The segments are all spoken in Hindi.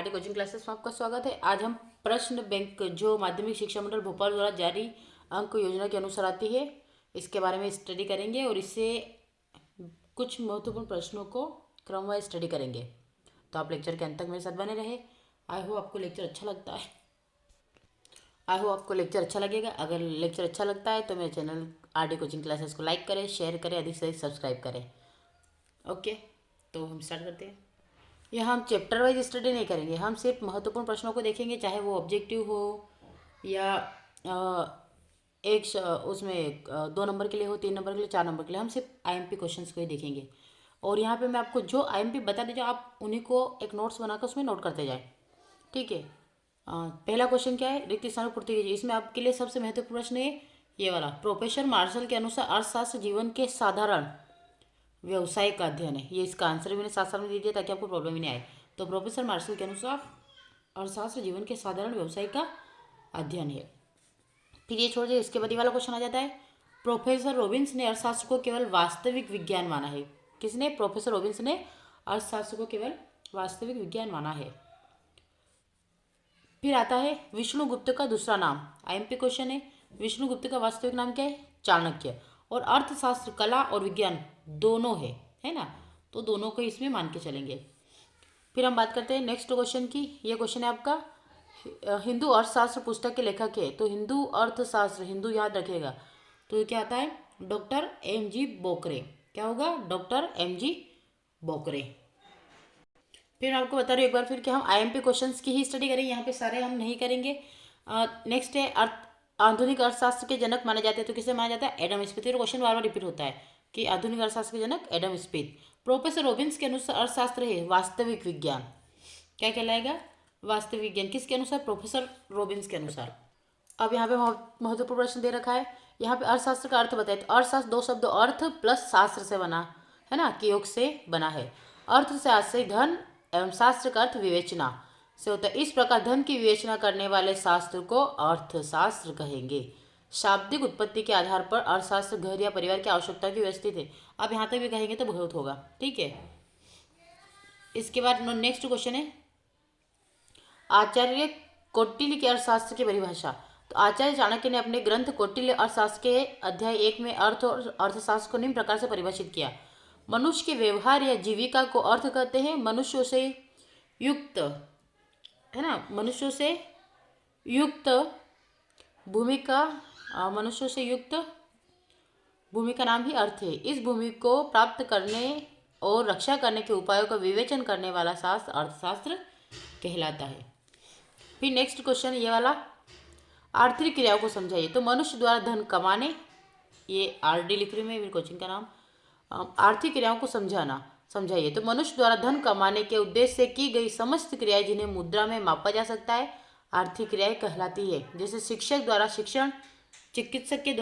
आरटी कोचिंग क्लासेस में आपका स्वागत है। आज हम प्रश्न बैंक जो माध्यमिक शिक्षा मंडल भोपाल द्वारा जारी अंक योजना के अनुसार आती है, इसके बारे में स्टडी करेंगे और इससे कुछ महत्वपूर्ण प्रश्नों को क्रमवार स्टडी करेंगे। तो आप लेक्चर के अंत तक मेरे साथ बने रहे। आई होप आपको लेक्चर अच्छा लगता है। आई होप आपको लेक्चर अच्छा लगेगा। अगर लेक्चर अच्छा लगता है तो मेरे चैनल आरटी कोचिंग क्लासेस को लाइक करें, शेयर करें, अधिक से अधिक सब्सक्राइब करें। ओके, तो हम स्टार्ट करते हैं। यह हम चैप्टर वाइज स्टडी नहीं करेंगे, हम सिर्फ महत्वपूर्ण प्रश्नों को देखेंगे, चाहे वो ऑब्जेक्टिव हो या उसमें 2 नंबर के लिए हो, 3 नंबर के लिए, 4 नंबर के लिए। हम सिर्फ आईएमपी क्वेश्चंस को ही देखेंगे। और यहाँ पे मैं आपको जो आईएमपी बता दीजिए, आप उन्हीं को एक नोट्स बनाकर उसमें नोट करते जाए। ठीक है। पहला क्वेश्चन क्या है, रिक्त स्थानों की पूर्ति कीजिए। इसमें आपके लिए सबसे महत्वपूर्ण प्रश्न है ये वाला। प्रोफेसर मार्शल के अनुसार अर्थशास्त्र जीवन के साधारण व्यवसाय का अध्ययन है। ये इसका आंसर भी मैंने साथ साथ में दे दिया ताकि आपको प्रॉब्लम ही नहीं आए। तो प्रोफेसर मार्शल के अनुसार अर्थशास्त्र जीवन के साधारण व्यवसाय का अध्ययन है। फिर ये छोड़ दिए, इसके बाद ये वाला क्वेश्चन आ जाता है। प्रोफेसर रॉबिन्स ने अर्थशास्त्र को केवल वास्तविक विज्ञान माना है। किसने? प्रोफेसर रॉबिन्स ने अर्थशास्त्र को केवल वास्तविक विज्ञान माना है। फिर आता है विष्णुगुप्त का दूसरा नाम। आईएमपी क्वेश्चन है। विष्णुगुप्त का वास्तविक नाम क्या है? चाणक्य। और अर्थशास्त्र कला और विज्ञान दोनों है ना, तो दोनों को इसमें मान के चलेंगे। फिर हम बात करते हैं नेक्स्ट क्वेश्चन की। ये क्वेश्चन है आपका, हिंदू अर्थशास्त्र पुस्तक के लेखक है। तो हिंदू अर्थशास्त्र, हिंदू याद रखिएगा, तो ये क्या आता है? Doctor MG. बोकरे। क्या होगा? Doctor MG. बोकरे। फिर मैं आपको बता रही हूँ एक बार फिर कि हम आईएमपी क्वेश्चंस की ही स्टडी करेंगे, यहाँ पे सारे हम नहीं करेंगे। नेक्स्ट है आधुनिक अर्थशास्त्र के जनक माने जाते हैं। तो किसे माना जाता है? Adam Smith. क्वेश्चन बार बार रिपीट होता है कि आधुनिक अर्थशास्त्र के जनक एडम स्मिथ। प्रोफेसर रॉबिन्स के अनुसार अर्थशास्त्र है वास्तविक विज्ञान। क्या कहलाएगा? वास्तविक विज्ञान। किसके अनुसार? प्रोफेसर रॉबिन्स के अनुसार। अब यहाँ पे महत्वपूर्ण प्रश्न दे रखा है। यहाँ पे अर्थशास्त्र का अर्थ बताए। तो अर्थशास्त्र दो शब्द अर्थ प्लस शास्त्र से बना है ना, कि योग से बना है। अर्थ से आशय धन एवं शास्त्र का अर्थ विवेचना से होता है। इस प्रकार धन की विवेचना करने वाले शास्त्र को अर्थशास्त्र कहेंगे। शाब्दिक उत्पत्ति के आधार पर अर्थशास्त्र घर या परिवार की आवश्यकता की व्यवस्थित है। अब यहाँ तक भी कहेंगे तो बहुत होगा। ठीक है। इसके बाद नेक्स्ट क्वेश्चन है आचार्य कौटिल्य के अर्थशास्त्र की परिभाषा। तो आचार्य चाणक्य ने अपने ग्रंथ कौटिल्य अर्थशास्त्र के अध्याय 1 में अर्थ और अर्थशास्त्र को निम्न प्रकार से परिभाषित किया। मनुष्य के व्यवहार या जीविका को अर्थ कहते हैं। मनुष्यों से युक्त है ना, मनुष्यों से युक्त भूमि का मनुष्यों से युक्त भूमि का नाम ही अर्थ है। इस भूमि को प्राप्त करने और रक्षा करने के उपायों का विवेचन करने वाला शास्त्र अर्थशास्त्र कहलाता है। फिर नेक्स्ट क्वेश्चन ये वाला, आर्थिक क्रियाओं को समझाइए। तो मनुष्य द्वारा धन कमाने, ये आरडी लिख रही हूँ मैं, मेरी कोचिंग का नाम। आर्थिक क्रियाओं को समझाइए। तो मनुष्य द्वारा धन कमाने के उद्देश्य से की गई समस्त क्रियाएं जिन्हें मुद्रा में मापा जा सकता है आर्थिक क्रियाएं कहलाती है। जैसे शिक्षक द्वारा शिक्षण, चिकित्सक के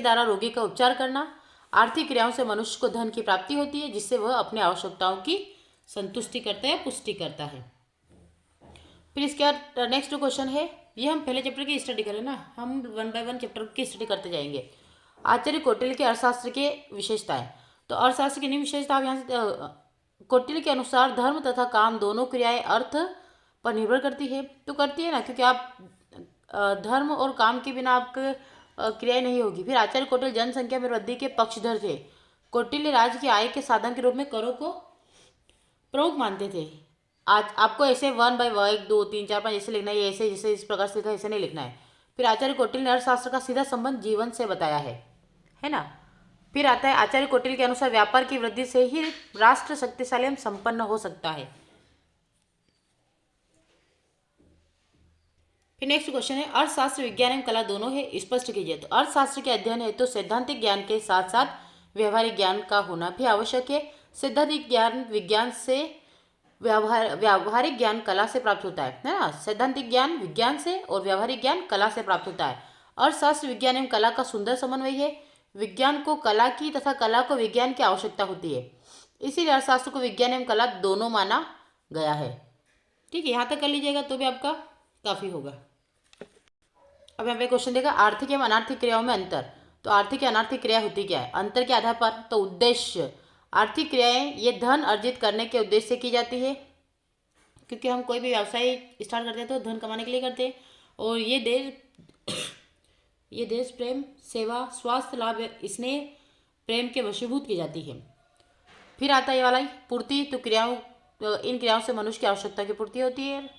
द्वारा रोगी का उपचार करना। आर्थिक क्रियाओं से मनुष्य को धन की प्राप्ति होती है, जिससे वह अपनी आवश्यकताओं की संतुष्टि करता है, पुष्टि करता है। फिर इसके बाद नेक्स्ट क्वेश्चन है, ये हम पहले चैप्टर की स्टडी करें ना, हम 1 बाय 1 चैप्टर की स्टडी करते जाएंगे। आचार्य कौटिल्य के अर्थशास्त्र के विशेषताएं। तो अर्थशास्त्र की निम्न विशेषता आप यहाँ से कौटिल्य के अनुसार धर्म तथा काम दोनों क्रियाएं अर्थ पर निर्भर करती है। तो करती है ना, क्योंकि आप धर्म और काम के बिना आपके क्रियाएं नहीं होगी। फिर आचार्य कौटिल्य जनसंख्या में वृद्धि के पक्षधर थे। कौटिल्य राज्य की आय के साधन के रूप में करों को प्रमुख मानते थे। आज आपको ऐसे 1 बाय 1 2 3 4 5 ऐसे लिखना है, ऐसे जैसे इस प्रकार से लिखा ऐसे नहीं लिखना है। फिर आचार्य कौटिल्य ने अर्थशास्त्र का सीधा संबंध जीवन से बताया है ना। फिर आता है आचार्य कौटिल्य के अनुसार व्यापार की वृद्धि से ही राष्ट्र शक्तिशाली एवं संपन्न हो सकता है। फिर नेक्स्ट क्वेश्चन है अर्थशास्त्र विज्ञान एवं कला दोनों है, स्पष्ट कीजिए। तो अर्थशास्त्र के अध्ययन है तो सैद्धांतिक ज्ञान के साथ साथ व्यवहारिक ज्ञान का होना भी आवश्यक है। सैद्धांतिक ज्ञान विज्ञान से, व्यावहारिक ज्ञान कला से प्राप्त होता है ना। सैद्धांतिक ज्ञान विज्ञान से और व्यावहारिक ज्ञान कला से प्राप्त होता है। अर्थशास्त्र विज्ञान एवं कला का सुंदर समन्वय है। विज्ञान को कला की तथा कला को विज्ञान की आवश्यकता होती है, इसीलिए अर्थशास्त्र को विज्ञान एवं कला दोनों माना गया है। ठीक है, यहाँ तक कर लीजिएगा तो भी आपका काफ़ी होगा। अब यहाँ पे क्वेश्चन देगा आर्थिक एवं अनार्थिक क्रियाओं में अंतर। तो आर्थिक या अनार्थिक क्रिया होती क्या है? अंतर के आधार पर तो उद्देश्य, आर्थिक क्रियाएं ये धन अर्जित करने के उद्देश्य से की जाती है, क्योंकि हम कोई भी व्यवसाय स्टार्ट करते हैं तो धन कमाने के लिए करते हैं। और ये देश प्रेम, सेवा, स्वास्थ्य लाभ, स्नेह, प्रेम के वशीभूत की जाती है। फिर आता है ये वाला ही पूर्ति। तो इन क्रियाओं से मनुष्य की आवश्यकता की पूर्ति होती है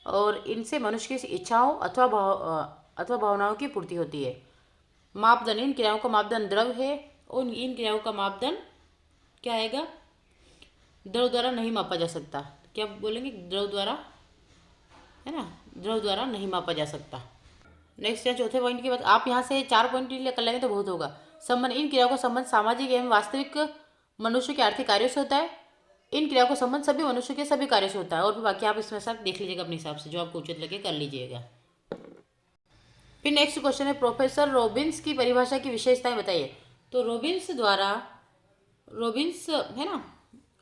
और इनसे मनुष्य की इच्छाओं अथवा भावनाओं की पूर्ति होती है। मापदंड, इन क्रियाओं का मापदंड द्रव है और इन क्रियाओं का मापदंड क्या आएगा? द्रव द्वारा नहीं मापा जा सकता। क्या बोलेंगे? द्रव द्वारा, है ना, द्रव द्वारा नहीं मापा जा सकता। नेक्स्ट है चौथे पॉइंट के बाद आप यहाँ से 4 पॉइंट कर लेंगे तो बहुत होगा। संबंध, इन क्रियाओं का संबंध सामाजिक एवं वास्तविक मनुष्य के आर्थिक कार्यों से होता है। इन क्रियाओं का संबंध सभी मनुष्य के सभी कार्यों से होता है। और फिर बाकी आप इसमें साथ देख लीजिएगा अपने हिसाब से, जो आपको उचित लगे कर लीजिएगा। फिर नेक्स्ट क्वेश्चन है प्रोफेसर रॉबिन्स की परिभाषा की विशेषताएं बताइए। तो रॉबिन्स है ना,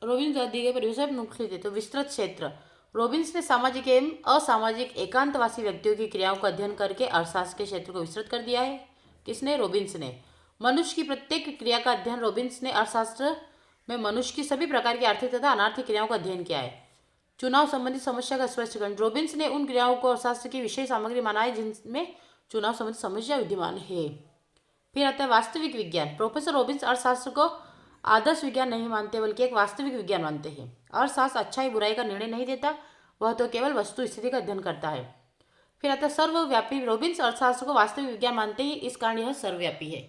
रॉबिन्स द्वारा दी गई परिभाषा मुख्य थे। तो विस्तृत क्षेत्र, रॉबिन्स ने सामाजिक एवं असामाजिक एकांतवासी व्यक्तियों की क्रियाओं का अध्ययन करके अर्थशास्त्र के क्षेत्र को विस्तृत कर दिया है। किसने? रॉबिन्स ने। मनुष्य की प्रत्येक क्रिया का अध्ययन, रॉबिन्स ने अर्थशास्त्र में मनुष्य की सभी प्रकार की आर्थिक तथा अनार्थिक क्रियाओं का अध्ययन किया है। चुनाव संबंधी समस्या का स्पष्टीकरण, रॉबिन्स ने उन क्रियाओं को अर्थशास्त्र की विषय सामग्री माना है जिनमें चुनाव संबंधी समस्या विद्यमान है। फिर आता है वास्तविक विज्ञान। प्रोफेसर रॉबिन्स अर्थशास्त्र को आदर्श विज्ञान नहीं मानते बल्कि एक वास्तविक विज्ञान मानते हैं। अर्थशास्त्र अच्छाई बुराई का निर्णय नहीं देता, वह तो केवल वस्तु स्थिति का अध्ययन करता है। फिर आता है सर्वव्यापी। रॉबिन्स अर्थशास्त्र को वास्तविक विज्ञान मानते हैं, इस कारण यह सर्वव्यापी है।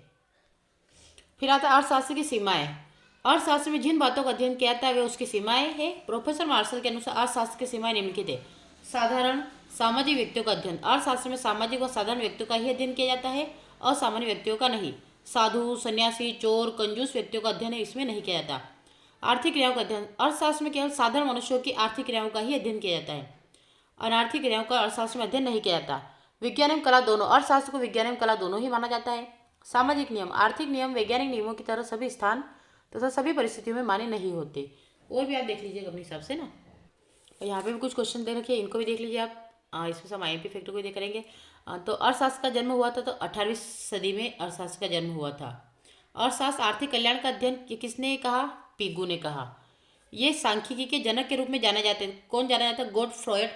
फिर आता है अर्थशास्त्र की सीमाएं। अर्थशास्त्र में जिन बातों का अध्ययन किया जाता है वे उसकी सीमाएं हैं। प्रोफेसर मार्शल के अनुसार अर्थशास्त्र की सीमाएं निम्नलिखित है। साधारण सामाजिक व्यक्तियों का अध्ययन, अर्थशास्त्र में सामाजिक और साधारण व्यक्तियों का ही अध्ययन किया जाता है, असामान्य व्यक्तियों का नहीं। साधु, सन्यासी, चोर, कंजूस व्यक्तियों का अध्ययन इसमें नहीं किया जाता। आर्थिक क्रियाओं का अध्ययन, अर्थशास्त्र में केवल साधारण मनुष्यों की आर्थिक क्रियाओं का ही अध्ययन किया जाता है, अनार्थिक क्रियाओं का अर्थशास्त्र में अध्ययन नहीं किया जाता। विज्ञान एवं कला दोनों, अर्थशास्त्र को विज्ञान एवं कला दोनों ही माना जाता है। सामाजिक नियम, आर्थिक नियम वैज्ञानिक नियमों की तरह सभी स्थान तथा सभी परिस्थितियों में मान्य नहीं होते। और भी आप देख लीजिएगा अपने हिसाब से ना। और यहाँ पे भी कुछ क्वेश्चन दे रखे हैं, इनको भी देख लीजिए आप। इसमें सब IMP फैक्टर को देख करेंगे। तो अर्थशास्त्र का जन्म हुआ था, तो 18वीं सदी में अर्थशास्त्र का जन्म हुआ था। अर्थशास्त्र आर्थिक कल्याण का अध्ययन किसने कहा? पिगू ने कहा। ये सांख्यिकी के जनक के रूप में जाने जाते हैं। कौन जाना जाता है? गॉटफ्रॉयड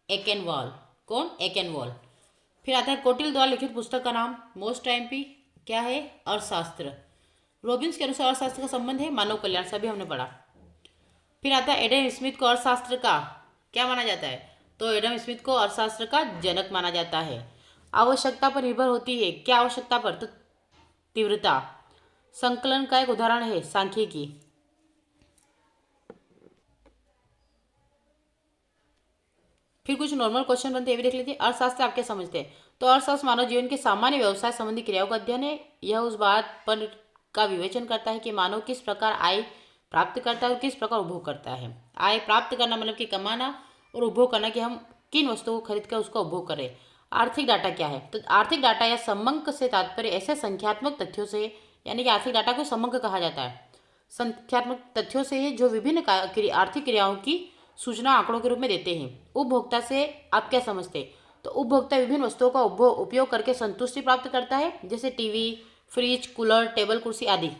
एकेनवॉल। कौन? एकेनवॉल। फिर आता है कोटिल द्वारा लिखित पुस्तक का नाम, मोस्ट IMP क्या है? अर्थशास्त्र। रॉबिन्स के अनुसार अर्थशास्त्र का संबंध है मानव कल्याण, सभी हमने पढ़ा। फिर आता है एडम स्मिथ को अर्थशास्त्र का क्या माना जाता है? तो एडम स्मिथ को अर्थशास्त्र का जनक माना जाता है। आवश्यकता पर निर्भर होती है, क्या आवश्यकता पर? तो तीव्रता। संकलन का एक उदाहरण है सांख्यिकी। फिर कुछ नॉर्मल क्वेश्चन बनते हैं, ये भी देख लीजिए। अर्थशास्त्र आप क्या समझते हैं? तो अर्थशास्त्र मानव जीवन के सामान्य व्यवसाय संबंधी क्रियाओं का अध्ययन है। यह उस बात पर का विवेचन करता है कि मानव किस प्रकार आय प्राप्त करता है और किस प्रकार उपभोग करता है। आय प्राप्त करना मतलब कि कमाना, और उपभोग करना कि हम किन वस्तुओं को खरीद कर उसका उपभोग करें। आर्थिक डाटा क्या है? तो आर्थिक डाटा या समंक से तात्पर्य ऐसे संख्यात्मक तथ्यों से, यानी कि आर्थिक डाटा को समंक कहा जाता है, संख्यात्मक तथ्यों से है जो विभिन्न आर्थिक क्रियाओं की सूचना आंकड़ों के रूप में देते हैं। उपभोक्ता से आप क्या समझते हैं? तो उपभोक्ता विभिन्न वस्तुओं का उपयोग करके संतुष्टि प्राप्त करता है, जैसे टीवी, फ्रिज, कूलर, टेबल कुर्सी आदि।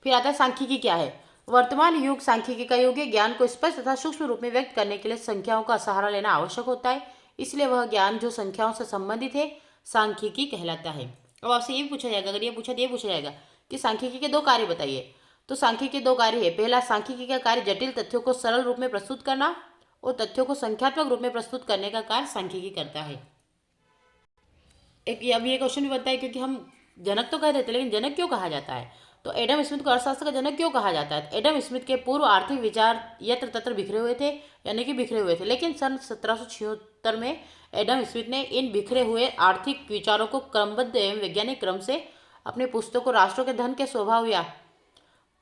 फिर आता है सांख्यिकी क्या है? वर्तमान युग सांख्यिकी का युग है। ज्ञान को स्पष्ट तथा सूक्ष्म रूप में व्यक्त करने के लिए संख्याओं का सहारा लेना आवश्यक होता है, इसलिए वह ज्ञान जो संख्याओं से संबंधित है सांख्यिकी कहलाता है। अब आपसे ये पूछा जाएगा, अगर ये पूछा तो ये पूछा जाएगा कि सांख्यिकी के 2 कार्य बताइए। तो सांख्यिकी के 2 कार्य है। पहला, सांख्यिकी का कार्य जटिल तथ्यों को सरल रूप में प्रस्तुत करना, और तथ्यों को संख्यात्मक रूप में प्रस्तुत करने का कार्य सांख्यिकी करता है। अब ये क्वेश्चन भी बनता है, क्योंकि हम जनक तो कह देते लेकिन जनक क्यों कहा जाता है? तो एडम स्मिथ को अर्थशास्त्र का जनक क्यों कहा जाता है? एडम स्मिथ के पूर्व आर्थिक विचार यत्र तत्र बिखरे हुए थे, यानी कि बिखरे हुए थे, लेकिन सन 1776 में एडम स्मिथ ने इन बिखरे हुए आर्थिक विचारों को क्रमबद्ध एवं वैज्ञानिक क्रम से अपने पुस्तकों राष्ट्रों के धन के स्वभाव या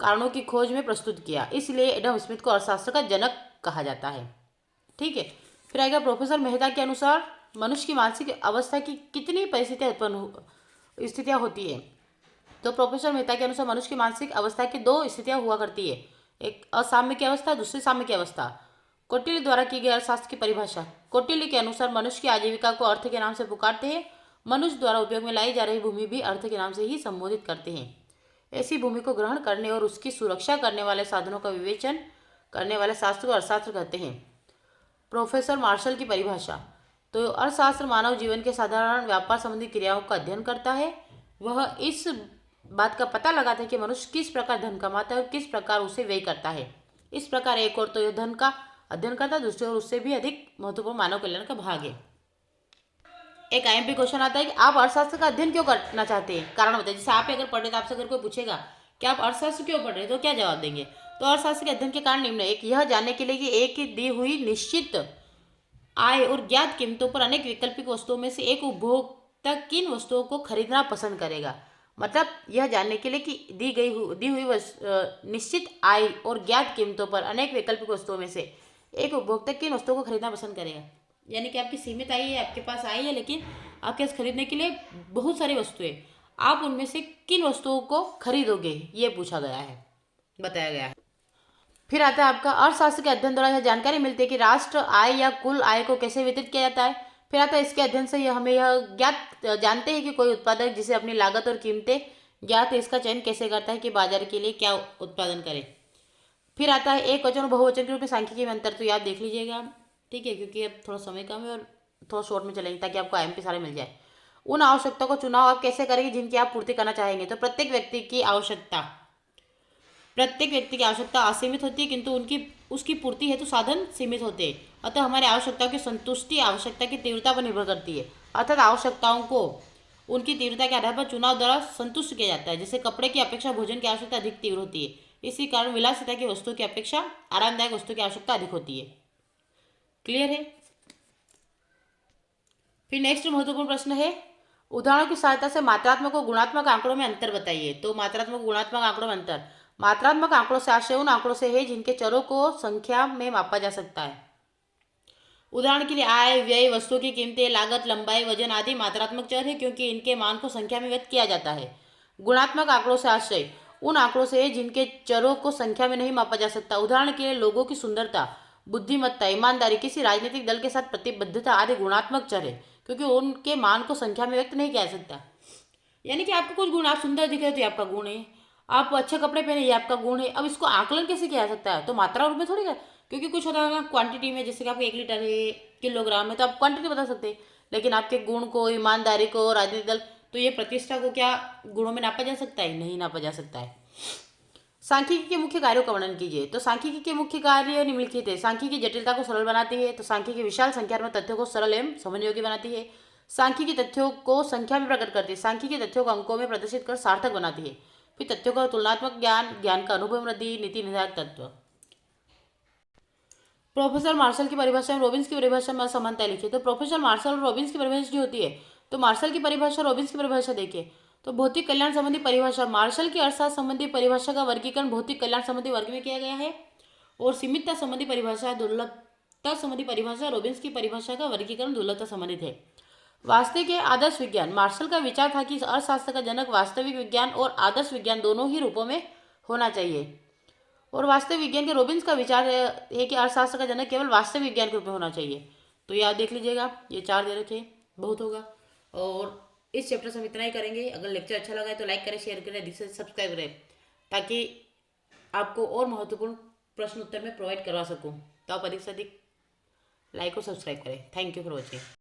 कारणों की खोज में प्रस्तुत किया, इसलिए एडम स्मिथ को अर्थशास्त्र का जनक कहा जाता है। ठीक है। फिर आएगा प्रोफेसर मेहता के अनुसार मनुष्य की मानसिक अवस्था की कितनी स्थितियाँ होती है? तो प्रोफेसर मेहता के अनुसार मनुष्य की मानसिक अवस्था की 2 स्थितियां हुआ करती है, एक असाम्य की अवस्था, दूसरी साम्य की अवस्था। कौटिल्य द्वारा की गई अर्थशास्त्र की परिभाषा। कौटिल्य के अनुसार मनुष्य की आजीविका को अर्थ के नाम से पुकारते हैं। मनुष्य द्वारा उपयोग में लाई जा रही भूमि भी अर्थ के नाम से ही संबोधित करते हैं। ऐसी भूमि को ग्रहण करने और उसकी सुरक्षा करने वाले साधनों का विवेचन करने वाले शास्त्र को अर्थशास्त्र कहते हैं। प्रोफेसर मार्शल की परिभाषा। तो अर्थशास्त्र मानव जीवन के साधारण व्यापार संबंधी क्रियाओं का अध्ययन करता है। वह इस बात का पता लगाता है कि मनुष्य किस प्रकार धन कमाता है और किस प्रकार उसे व्यय करता है। इस प्रकार एक और तो यह धन का अध्ययन करता है, दूसरी ओर उससे भी अधिक महत्वपूर्ण मानव कल्याण का भाग है। एक आईएमपी क्वेश्चन आता है कि आप अर्थशास्त्र का अध्ययन क्यों करना चाहते हैं, कारण बताइए। जैसे आप अगर पढ़ रहे तो आपसे अगर कोई पूछेगा कि आप अर्थशास्त्र क्यों पढ़ रहे हैं, तो क्या जवाब देंगे। तो अर्थशास्त्र के अध्ययन के कारण निम्न है। एक, यह जानने के लिए कि एक दी हुई निश्चित आय और ज्ञात कीमतों पर अनेक वैकल्पिक वस्तुओं में से एक उपभोक्ता किन वस्तुओं को खरीदना पसंद करेगा। मतलब यह जानने के लिए कि दी हुई निश्चित आय और ज्ञात कीमतों पर अनेक वैकल्पिक वस्तुओं में से एक उपभोक्ता किन वस्तुओं को खरीदना पसंद करेगा। यानी कि आपकी सीमित आय है, आपके पास आय है, लेकिन आपके पास खरीदने के लिए बहुत सारी वस्तुएं, आप उनमें से किन वस्तुओं को खरीदोगे, ये पूछा गया है, बताया गया है। फिर आता है आपका अर्थशास्त्र के अध्ययन द्वारा यह जानकारी मिलती है कि राष्ट्र आय या कुल आय को कैसे वितरित किया जाता है। फिर आता है इसके अध्ययन से हमें यह जानते हैं कि कोई उत्पादक जिसे अपनी लागत और कीमतें ज्ञात है, इसका चयन कैसे करता है कि बाजार के लिए क्या उत्पादन करे। फिर आता है एक वचन और बहुवचन के रूप में सांख्यिकी में अंतर। तो याद देख लीजिएगा, ठीक है, क्योंकि अब थोड़ा समय कम है और थोड़ा शॉर्ट में चलेंगे ताकि आपको आईएमपी सारे मिल जाए। उन आवश्यकताओं का चुनाव आप कैसे करेंगे जिनकी आप पूर्ति करना चाहेंगे। तो प्रत्येक व्यक्ति की आवश्यकता असीमित होती है, किंतु उसकी पूर्ति हेतु साधन सीमित होते हैं। अतः हमारी आवश्यकताओं की संतुष्टि आवश्यकता की तीव्रता पर निर्भर करती है। अर्थात आवश्यकताओं को उनकी तीव्रता के आधार पर चुनाव द्वारा संतुष्ट किया जाता है। जैसे कपड़े की अपेक्षा भोजन की आवश्यकता अधिक तीव्र होती है, इसी कारण विलासिता की वस्तु की अपेक्षा आरामदायक वस्तु की आवश्यकता अधिक होती है। क्लियर है। फिर नेक्स्ट महत्वपूर्ण प्रश्न है, उदाहरणों की सहायता से मात्रात्मक और गुणात्मक आंकड़ों में अंतर बताइए। तो मात्रात्मक गुणात्मक आंकड़ों में अंतर। मात्रात्मक आंकड़ों से आशय उन आंकड़ों से है जिनके चरों को संख्या में मापा जा सकता है। उदाहरण के लिए आय, व्यय, वस्तुओं की कीमतें, लागत, लंबाई, वजन आदि मात्रात्मक चर है क्योंकि इनके मान को संख्या में व्यक्त किया जाता है। गुणात्मक आंकड़ों से आशय उन आंकड़ों से है जिनके चरों को संख्या में नहीं मापा जा सकता। उदाहरण के लिए लोगों की सुंदरता, बुद्धिमत्ता, ईमानदारी, किसी राजनीतिक दल के साथ प्रतिबद्धता आदि गुणात्मक चर है क्योंकि उनके मान को संख्या में व्यक्त नहीं किया जा सकता। यानी कि आपको कुछ गुण, आप सुंदर दिख रहे हो तो ये आपका गुण है, आप अच्छे कपड़े पहने ये आपका गुण है। अब इसको आकलन कैसे किया जा सकता है, तो मात्रा रूप में थोड़ी है, क्योंकि कुछ होता है ना क्वांटिटी में, जैसे कि आपको 1 लीटर है, किलोग्राम है, तो आप क्वांटिटी बता सकते हैं। लेकिन आपके गुण को, ईमानदारी को, राजनीतिक दल, तो ये प्रतिष्ठा को क्या गुणों में नापा जा सकता है, नहीं नापा जा सकता है। सांख्यिकी के मुख्य कार्यों का वर्णन कीजिए। तो सांख्यिकी के मुख्य कार्य निम्नलिखित है। सांख्यिकी जटिलता को सरल बनाती है। तो सांख्यिकी विशाल संख्या में तथ्यों को सरल एवं समझने योग्य बनाती है। सांख्यिकी तथ्यों को संख्या में प्रकट करती है। सांख्यिकी तथ्यों को अंकों में प्रदर्शित कर सार्थक बनाती है। फिर तथ्यों का तुलनात्मक ज्ञान, ज्ञान का अनुभव वृद्धि, नीति निर्धारक तत्व। प्रोफेसर मार्शल की परिभाषा में रॉबिन्स की परिभाषा में असमानता लिखिए। तो प्रोफेसर मार्शल और रॉबिन्स की परिभाषा जो होती है, तो मार्शल की परिभाषा, रॉबिन्स की परिभाषा देखिए। तो भौतिक कल्याण संबंधी परिभाषा, मार्शल की अर्थशास्त्र संबंधी परिभाषा का वर्गीकरण भौतिक कल्याण संबंधी वर्ग में किया गया है, और सीमितता संबंधी परिभाषा, दुर्लभता संबंधी परिभाषा, रॉबिन्स की परिभाषा का वर्गीकरण दुर्लभता संबंधित है। वास्तविक या आदर्श विज्ञान, मार्शल का विचार था कि अर्थशास्त्र का जनक वास्तविक विज्ञान और आदर्श विज्ञान दोनों ही रूपों में होना चाहिए। और वास्तविक विज्ञान के रॉबिन्स का विचार है कि अर्थशास्त्र का जनक केवल वास्तविक विज्ञान के रूप में होना चाहिए। तो ये आप देख लीजिएगा, ये 4 दे रखे, बहुत होगा। और इस चैप्टर से हम इतना ही करेंगे। अगर लेक्चर अच्छा लगा है तो लाइक करें, शेयर करें, जिससे सब्सक्राइब करें, ताकि आपको और महत्वपूर्ण प्रश्न उत्तर में प्रोवाइड करवा सकूं। तो आप अधिक से अधिक लाइक और सब्सक्राइब करें। Thank you for watching.